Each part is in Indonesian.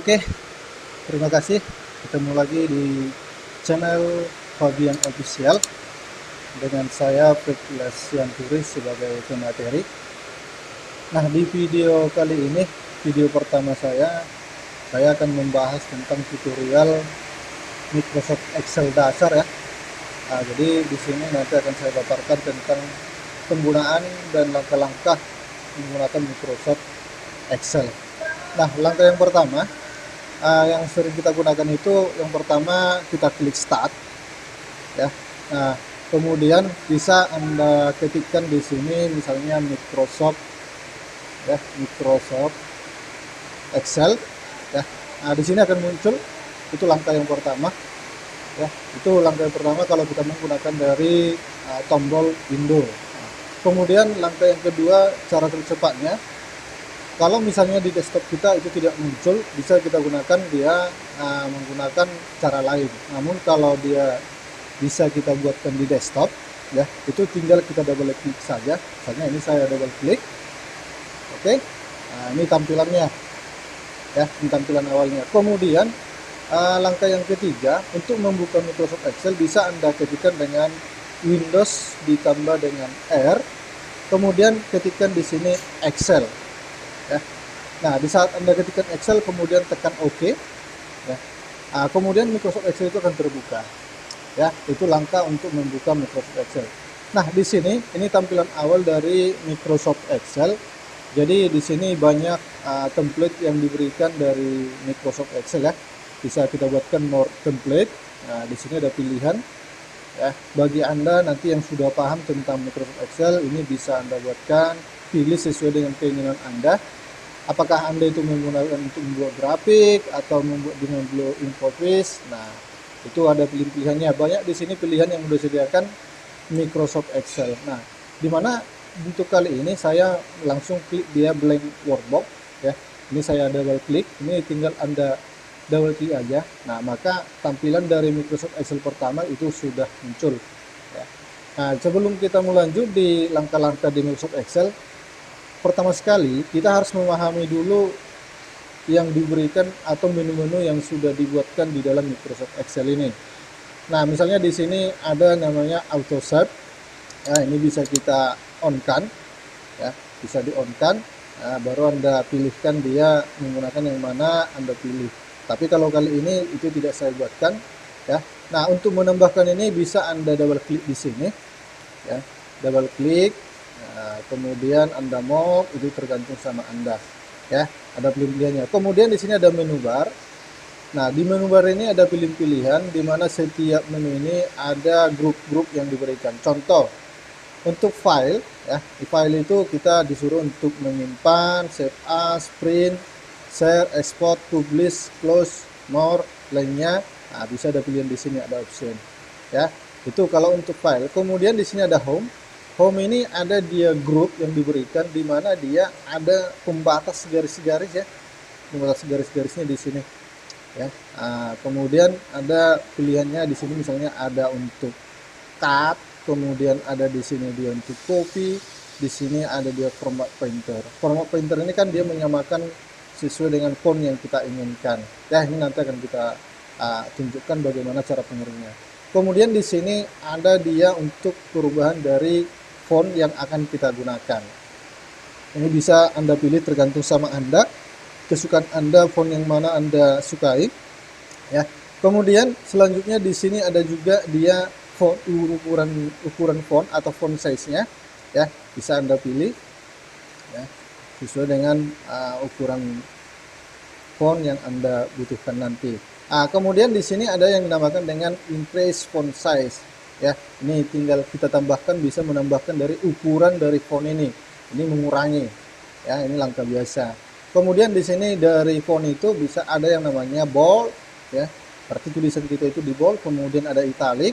Oke, terima kasih. Ketemu lagi di channel Fabian Official dengan saya Fitles Yanturi sebagai pemateri. Nah, di video kali ini, video pertama saya akan membahas tentang tutorial Microsoft Excel dasar ya. Nah, jadi di sini nanti akan saya paparkan tentang penggunaan dan langkah-langkah menggunakan Microsoft Excel. Nah, langkah yang pertama yang sering kita gunakan itu, yang pertama kita klik start ya. Nah, kemudian bisa Anda ketikkan di sini misalnya Microsoft Excel ya. Nah, di sini akan muncul, itu langkah yang pertama ya. Itu langkah yang pertama kalau kita menggunakan dari tombol window. Nah, kemudian langkah yang kedua, cara tercepatnya, kalau misalnya di desktop kita itu tidak muncul, bisa kita gunakan dia menggunakan cara lain. Namun kalau dia bisa kita buatkan di desktop ya, itu tinggal kita double klik saja. Misalnya ini saya double klik. Oke. Nah, ini tampilannya ya, ini tampilan awalnya. Kemudian langkah yang ketiga, untuk membuka Microsoft Excel bisa Anda ketikkan dengan Windows ditambah dengan R, kemudian ketikkan di sini Excel ya. Nah, di saat Anda ketikkan Excel kemudian tekan OK ya. Nah, kemudian Microsoft Excel itu akan terbuka ya. Itu langkah untuk membuka Microsoft Excel. Nah, di sini ini tampilan awal dari Microsoft Excel. Jadi di sini banyak template yang diberikan dari Microsoft Excel ya. Bisa kita buatkan more template. Nah, di sini ada pilihan ya. Bagi Anda nanti yang sudah paham tentang Microsoft Excel, ini bisa Anda buatkan, pilih sesuai dengan keinginan Anda. Apakah Anda itu menggunakan untuk membuat grafik atau membuat dengan Blue Infobase. Nah, itu ada pilihan-pilihannya. Banyak di sini pilihan yang sudah disediakan Microsoft Excel. Nah, di mana untuk kali ini saya langsung klik dia blank workbox ya. Ini saya double klik, ini tinggal Anda double klik aja. Nah, maka tampilan dari Microsoft Excel pertama itu sudah muncul ya. Nah, sebelum kita melanjut di langkah-langkah di Microsoft Excel, pertama sekali kita harus memahami dulu yang diberikan atau menu-menu yang sudah dibuatkan di dalam Microsoft Excel ini. Nah, misalnya di sini ada namanya auto save. Nah, ini bisa kita on-kan ya, bisa di-on-kan. Nah, baru Anda pilihkan dia menggunakan yang mana Anda pilih. Tapi kalau kali ini itu tidak saya buatkan ya. Nah, untuk menambahkan ini bisa Anda double klik di sini ya. Double klik. Nah, kemudian Anda mau, itu tergantung sama Anda ya. Ada pilihan-pilihannya. Kemudian di sini ada menu bar. Nah, di menu bar ini ada pilihan-pilihan di mana setiap menu ini ada grup-grup yang diberikan. Contoh, untuk file ya, di file itu kita disuruh untuk menyimpan, save as, print, share, export, publish, close, more, lainnya. Nah, bisa ada pilihan di sini, ada option ya. Itu kalau untuk file. Kemudian di sini ada home. Home ini ada dia grup yang diberikan di mana dia ada pembatas garis-garis ya. Pembatas garis-garisnya di sini ya. Nah, kemudian ada pilihannya di sini, misalnya ada untuk cut, kemudian ada di sini dia untuk copy, di sini ada dia format pointer. Format pointer ini kan dia menyamakan sesuai dengan font yang kita inginkan. Ya, ini nanti akan kita tunjukkan bagaimana cara pengirimannya. Kemudian di sini ada dia untuk perubahan dari font yang akan kita gunakan. Ini bisa Anda pilih tergantung sama Anda, kesukaan Anda, font yang mana Anda sukai ya. Kemudian selanjutnya di sini ada juga dia font, ukuran font atau font size-nya ya, bisa Anda pilih ya, sesuai dengan ukuran font yang Anda butuhkan nanti. Kemudian di sini ada yang dinamakan dengan increase font size ya. Ini tinggal kita tambahkan, bisa menambahkan dari ukuran dari font ini mengurangi ya, ini langkah biasa. Kemudian di sini dari font itu bisa ada yang namanya bold ya, berarti tulisan kita itu di bold. Kemudian ada italic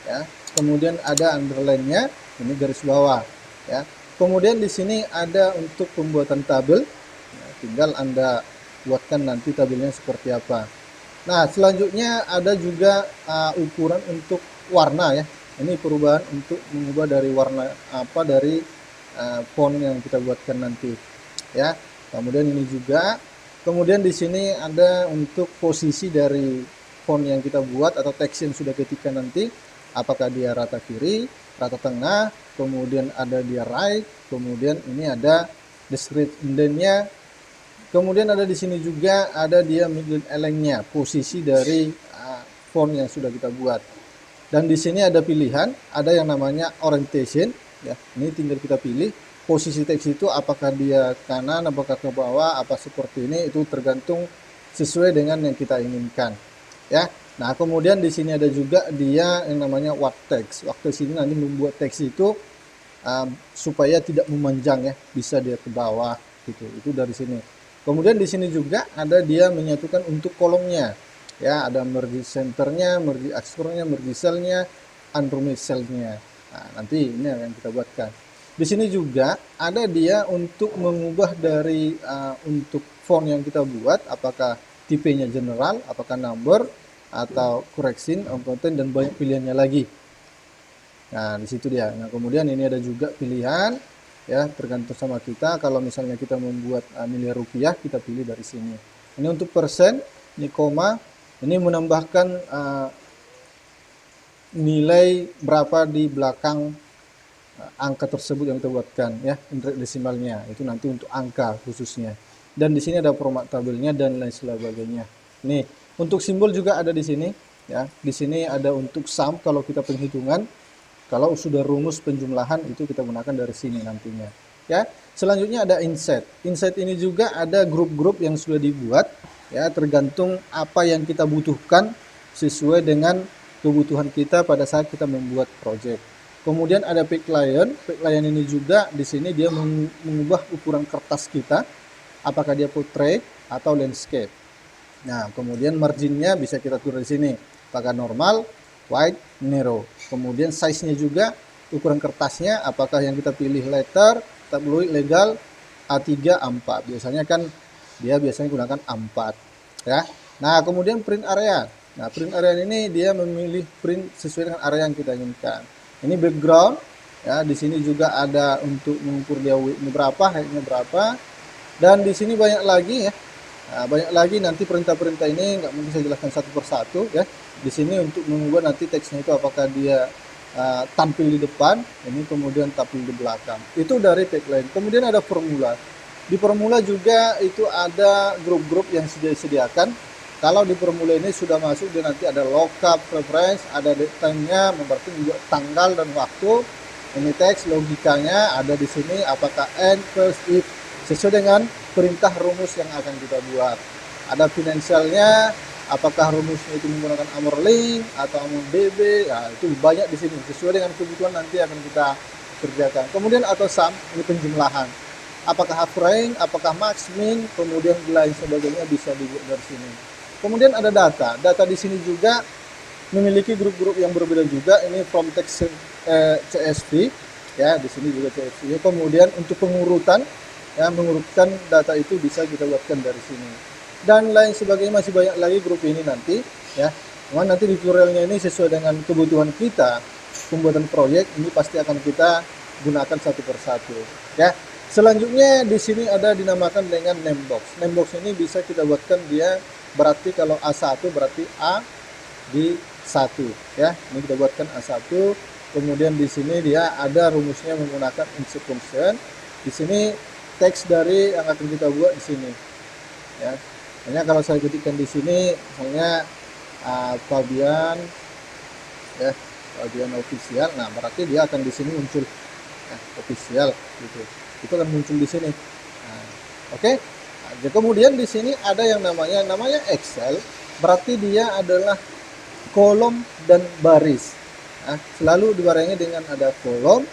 ya, kemudian ada underline-nya, ini garis bawah ya. Kemudian di sini ada untuk pembuatan tabel ya, tinggal Anda buatkan nanti tabelnya seperti apa. Nah, selanjutnya ada juga ukuran untuk warna ya. Ini perubahan untuk mengubah dari warna dari font yang kita buatkan nanti ya. Kemudian ini juga Kemudian di sini ada untuk posisi dari font yang kita buat atau teks yang sudah ketikkan nanti, apakah dia rata kiri, rata tengah, kemudian ada dia right, kemudian ini ada description indentnya, kemudian ada di sini juga ada dia middle align-nya, posisi dari font yang sudah kita buat. Dan di sini ada pilihan, ada yang namanya orientation, ya. Ini tinggal kita pilih posisi teks itu apakah dia kanan, apakah ke bawah, apa seperti ini, itu tergantung sesuai dengan yang kita inginkan, ya. Nah, kemudian di sini ada juga dia yang namanya what text. Waktu sini nanti membuat teks itu supaya tidak memanjang, ya, bisa dia ke bawah gitu. Itu dari sini. Kemudian di sini juga ada dia menyatukan untuk kolomnya. Ya, ada merge centernya, merge aksesnya, merge cellnya, unroot cellnya. Nah, nanti ini yang kita buatkan. Di sini juga ada dia untuk mengubah dari untuk font yang kita buat, apakah tipenya general, apakah number, atau correction, content, dan banyak pilihannya lagi. Nah, di situ dia. Nah, kemudian ini ada juga pilihan, ya, tergantung sama kita. Kalau misalnya kita membuat miliar rupiah, kita pilih dari sini. Ini untuk persen, ini koma. Ini menambahkan nilai berapa di belakang angka tersebut yang kita buatkan, ya, desimalnya. Itu nanti untuk angka khususnya. Dan di sini ada format tabelnya dan lain sebagainya. Nih, untuk simbol juga ada di sini, ya. Di sini ada untuk sum kalau kita penghitungan. Kalau sudah rumus penjumlahan itu kita gunakan dari sini nantinya, ya. Selanjutnya ada inset. Inset ini juga ada grup-grup yang sudah dibuat, ya, tergantung apa yang kita butuhkan sesuai dengan kebutuhan kita pada saat kita membuat project. Kemudian ada pick line. Pick line ini juga di sini dia mengubah ukuran kertas kita, apakah dia portrait atau landscape. Nah, kemudian marginnya bisa kita tulis di sini, apakah normal, wide, narrow. Kemudian size-nya juga, ukuran kertasnya, apakah yang kita pilih letter, tabloid, legal, A3, A4. Biasanya kan dia biasanya gunakan A4, ya. Nah, kemudian print area. Nah, print area ini dia memilih print sesuai dengan area yang kita inginkan. Ini background, ya. Di sini juga ada untuk mengukur dia width-nya berapa, height-nya berapa. Dan di sini banyak lagi, ya. Nah, banyak lagi nanti perintah-perintah ini nggak mungkin saya jelaskan satu persatu, ya. Di sini untuk mengubah nanti teksnya itu apakah dia tampil di depan, ini kemudian tampil di belakang. Itu dari tagline. Kemudian ada formula. Di formula juga itu ada grup-grup yang sudah disediakan. Kalau di formula ini sudah masuk, dia nanti ada lookup, reference, ada date-nya, berarti juga tanggal dan waktu. Ini teks, logikanya ada di sini, apakah and, first, if, sesuai dengan perintah rumus yang akan kita buat. Ada finansialnya, apakah rumusnya itu menggunakan Amor Link atau Amor DB, ya, itu banyak di sini sesuai dengan kebutuhan nanti akan kita kerjakan. Kemudian atau sum, ini penjumlahan. Apakah half rank, apakah max, min, kemudian lain sebagainya bisa dibuat dari sini. Kemudian ada data. Data di sini juga memiliki grup-grup yang berbeda juga. Ini from text CSV, ya, di sini juga CSV. Kemudian untuk pengurutan, ya, mengurutkan data itu bisa kita buatkan dari sini. Dan lain sebagainya, masih banyak lagi grup ini nanti, ya. Cuman nanti tutorialnya ini sesuai dengan kebutuhan kita pembuatan proyek, ini pasti akan kita gunakan satu persatu, ya. Selanjutnya di sini ada dinamakan dengan name box. Name box ini bisa kita buatkan dia berarti kalau A1 berarti A di 1, ya. Ini kita buatkan A1. Kemudian di sini dia ada rumusnya menggunakan insert function. Di sini teks dari yang akan kita buat di sini, ya. Hanya kalau saya ketikkan di sini misalnya Fabian, ya, Fabian official, nah berarti dia akan di sini muncul, ya, official gitu. Itu akan muncul di sini. Nah, oke. Nah, kemudian di sini ada yang namanya Excel, berarti dia adalah kolom dan baris. Nah, selalu dibarengi dengan ada kolom,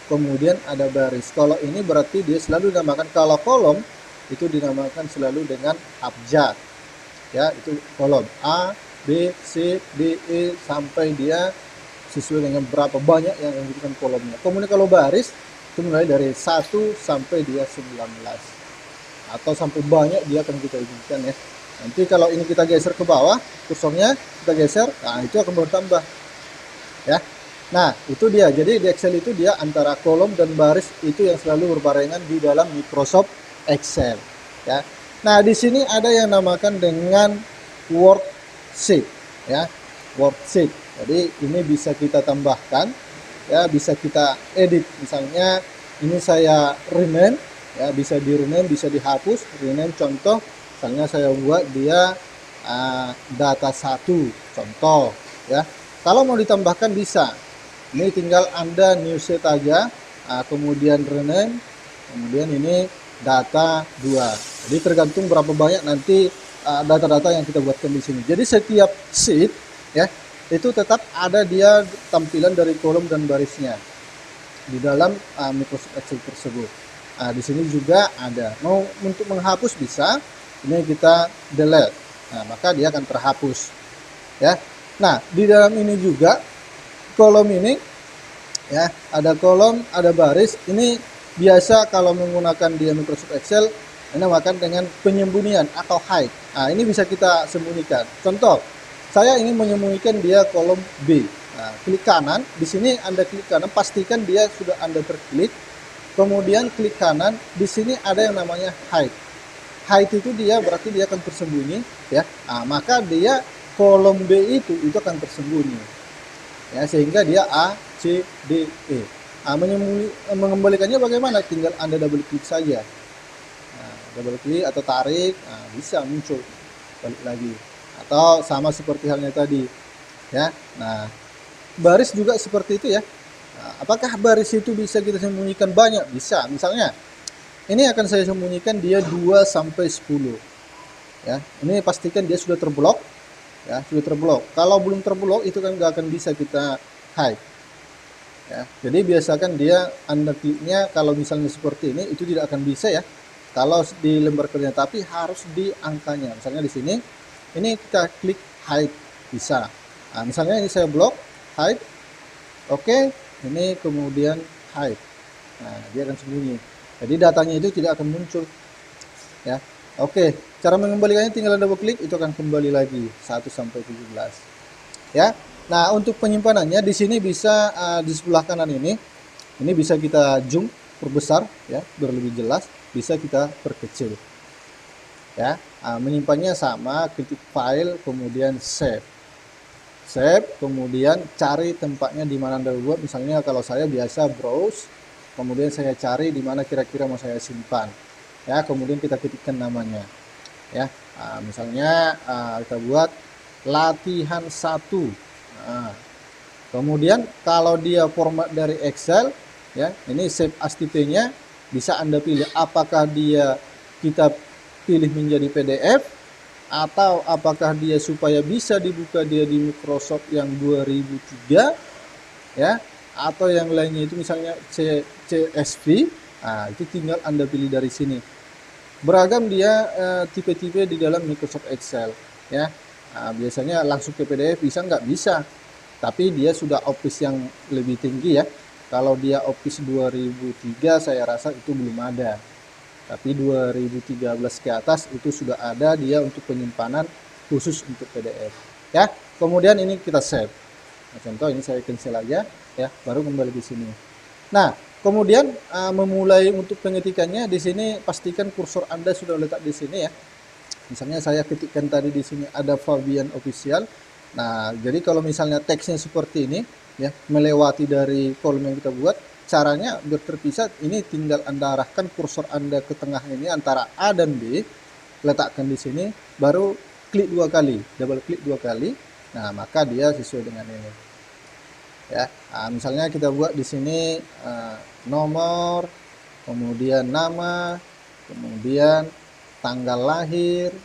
kemudian ada baris. Kalau ini berarti dia selalu dinamakan, kalau kolom itu dinamakan selalu dengan abjad, ya, itu kolom A, B, C, D, E sampai dia sesuai dengan berapa banyak yang membutuhkan kolomnya. Kemudian kalau baris itu mulai dari 1 sampai dia 19 atau sampai banyak dia akan kita inginkan, ya. Nanti kalau ini kita geser ke bawah kursornya, kita geser, nah itu akan bertambah, ya. Nah, itu dia. Jadi di Excel itu dia antara kolom dan baris itu yang selalu berbarengan di dalam Microsoft Excel, ya. Nah, di sini ada yang namakan dengan worksheet ya. Worksheet. Jadi ini bisa kita tambahkan ya, bisa kita edit. Misalnya ini saya rename ya, bisa di rename, bisa dihapus. Rename contoh, misalnya saya buat dia data 1 contoh ya. Kalau mau ditambahkan bisa. Ini tinggal Anda new set aja, kemudian rename, kemudian ini data 2. Jadi tergantung berapa banyak nanti data-data yang kita buatkan di sini. Jadi setiap sheet ya itu tetap ada dia tampilan dari kolom dan barisnya di dalam Microsoft Excel tersebut. Di sini juga ada. Mau untuk menghapus bisa. Ini kita delete. Nah, maka dia akan terhapus. Ya. Nah, di dalam ini juga kolom ini ya, ada kolom, ada baris. Ini biasa kalau menggunakan di Microsoft Excel dinamakan dengan penyembunyian atau hide. Nah, ini bisa kita sembunyikan. Contoh, saya ingin menyembunyikan dia kolom B. Nah, klik kanan, di sini Anda klik kanan, pastikan dia sudah Anda terklik. Kemudian klik kanan, di sini ada yang namanya hide. Hide itu dia berarti dia akan tersembunyi ya. Nah, maka dia kolom B itu akan tersembunyi. Ya, sehingga dia A, C, D, E. Nah, mengembalikannya bagaimana? Tinggal Anda double klik saja. Nah, double klik atau tarik, nah, bisa muncul balik lagi. Atau sama seperti halnya tadi. Ya. Nah, baris juga seperti itu ya. Nah, apakah baris itu bisa kita sembunyikan banyak? Bisa. Misalnya, ini akan saya sembunyikan dia 2 sampai 10. Ya, ini pastikan dia sudah terblok. Ya, sudah terblok. Kalau belum terblok itu kan nggak akan bisa kita hide. Ya, jadi biasakan dia Anda kliknya kalau misalnya seperti ini itu tidak akan bisa ya. Kalau di lembar kerja, tapi harus di angkanya. Misalnya di sini, ini kita klik hide bisa. Nah, misalnya ini saya blok hide, oke, ini kemudian hide. Nah, dia akan sembunyi. Jadi datanya itu tidak akan muncul. Ya, oke. Cara mengembalikannya tinggal double klik, itu akan kembali lagi 1 sampai 17. Ya. Nah, untuk penyimpanannya di sini bisa di sebelah kanan ini bisa kita zoom, perbesar ya, biar lebih jelas, bisa kita perkecil. Ya. Menyimpannya sama, klik file kemudian save. Save, kemudian cari tempatnya di mana Anda buat. Misalnya kalau saya biasa browse, kemudian saya cari di mana kira-kira mau saya simpan. Ya, kemudian kita ketikkan namanya. Ya, misalnya kita buat latihan 1. Nah, kemudian kalau dia format dari Excel, ya, ini save as type-nya bisa Anda pilih apakah dia kita pilih menjadi PDF atau apakah dia supaya bisa dibuka dia di Microsoft yang 2003, ya, atau yang lainnya itu misalnya CSV. Nah, itu tinggal Anda pilih dari sini. Beragam dia tipe-tipe di dalam Microsoft Excel ya. Nah, biasanya langsung ke PDF bisa nggak? Bisa, tapi dia sudah Office yang lebih tinggi ya. Kalau dia Office 2003 saya rasa itu belum ada, tapi 2013 ke atas itu sudah ada dia untuk penyimpanan khusus untuk PDF ya. Kemudian ini kita save. Nah, contoh ini saya cancel aja ya, baru kembali di sini. Nah, kemudian memulai untuk pengetikannya di sini pastikan kursor Anda sudah letak di sini ya. Misalnya saya ketikkan tadi di sini ada Fabian Official. Nah, jadi kalau misalnya teksnya seperti ini ya, melewati dari kolom yang kita buat, caranya biar terpisah ini tinggal Anda arahkan kursor Anda ke tengah ini antara A dan B, letakkan di sini, baru klik 2 kali, double klik 2 kali. Nah, maka dia sesuai dengan ini. Ya, misalnya kita buat di sini nomor, kemudian nama, kemudian tanggal lahir,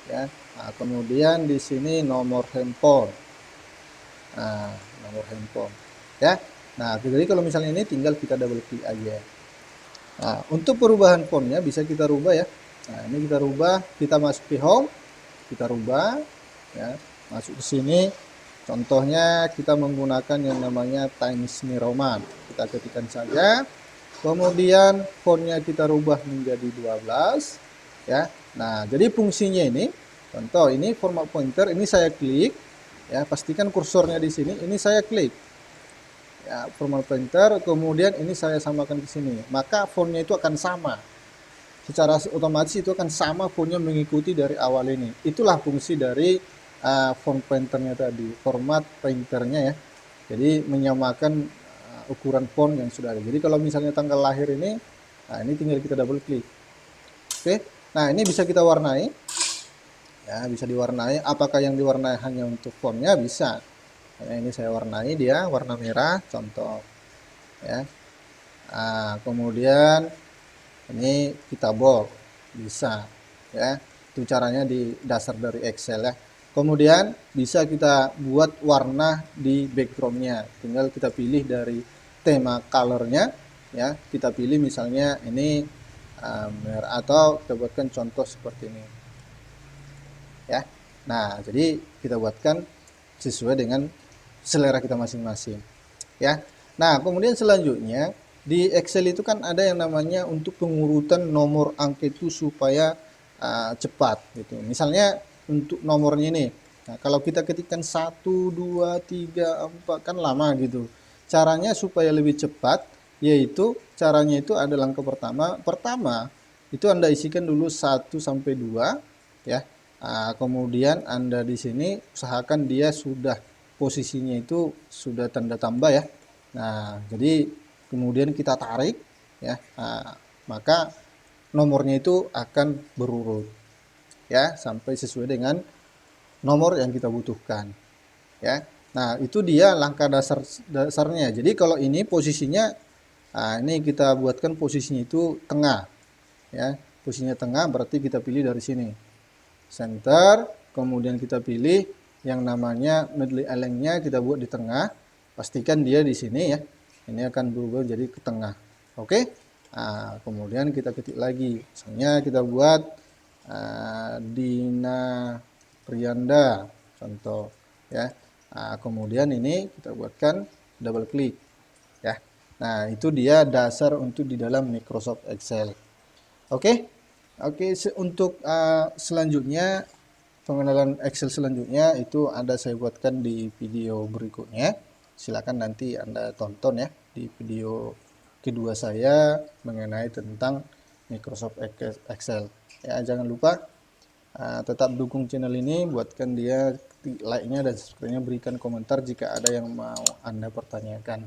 ya. Kemudian di sini nomor handphone, nomor handphone, ya. Nah, jadi kalau misalnya ini tinggal kita double klik aja. Nah, untuk perubahan fontnya bisa kita rubah ya. Nah, ini kita rubah, kita masuk ke home, kita rubah, ya, masuk ke sini. Contohnya kita menggunakan yang namanya Times New Roman. Kita ketikkan saja. Kemudian fontnya kita rubah menjadi 12 ya. Nah, jadi fungsinya ini contoh ini format pointer, ini saya klik ya, pastikan kursornya di sini, ini saya klik. Ya, format pointer, kemudian ini saya samakan ke sini. Maka fontnya itu akan sama. secara otomatis itu akan sama fontnya mengikuti dari awal ini. Itulah fungsi dari font painternya tadi, format painternya ya. Jadi menyamakan ukuran font yang sudah ada. Jadi kalau misalnya tanggal lahir ini, nah ini tinggal kita double klik. Oke, nah ini bisa kita warnai, ya bisa diwarnai. Apakah yang diwarnai hanya untuk fontnya? Bisa. Nah, ini saya warnai dia warna merah, contoh ya. Nah, kemudian ini kita bold, bisa ya. Itu caranya di dasar dari Excel ya. Kemudian bisa kita buat warna di backgroundnya, tinggal kita pilih dari tema colornya ya, kita pilih misalnya ini merah, atau kita buatkan contoh seperti ini ya. Nah, jadi kita buatkan sesuai dengan selera kita masing-masing ya. Nah, kemudian selanjutnya di Excel itu kan ada yang namanya untuk pengurutan nomor angka itu supaya cepat gitu. Misalnya untuk nomornya ini, nah, kalau kita ketikkan 1, 2, 3, 4 kan lama gitu. Caranya supaya lebih cepat, yaitu caranya itu ada langkah pertama. Pertama itu Anda isikan dulu 1 sampai 2 ya. Kemudian Anda di sini usahakan dia sudah posisinya itu sudah tanda tambah ya. Nah, jadi kemudian kita tarik ya. Nah, maka nomornya itu akan berurut ya sampai sesuai dengan nomor yang kita butuhkan ya. Nah, itu dia langkah dasarnya. Jadi kalau ini posisinya, nah ini kita buatkan posisinya itu tengah ya. Posisinya tengah berarti kita pilih dari sini center, kemudian kita pilih yang namanya medley align-nya kita buat di tengah. Pastikan dia di sini ya. Ini akan berubah jadi ke tengah. Oke. Nah, kemudian kita ketik lagi. Misalnya kita buat Dina Prianda contoh ya. Nah, kemudian ini kita buatkan double klik ya. Nah, itu dia dasar untuk di dalam Microsoft Excel. Oke. Oke, untuk selanjutnya pengenalan Excel selanjutnya itu ada saya buatkan di video berikutnya. Silakan nanti Anda tonton ya di video kedua saya mengenai tentang Microsoft Excel. Ya, jangan lupa tetap dukung channel ini, buatkan dia like-nya dan sepertinya berikan komentar jika ada yang mau Anda pertanyakan.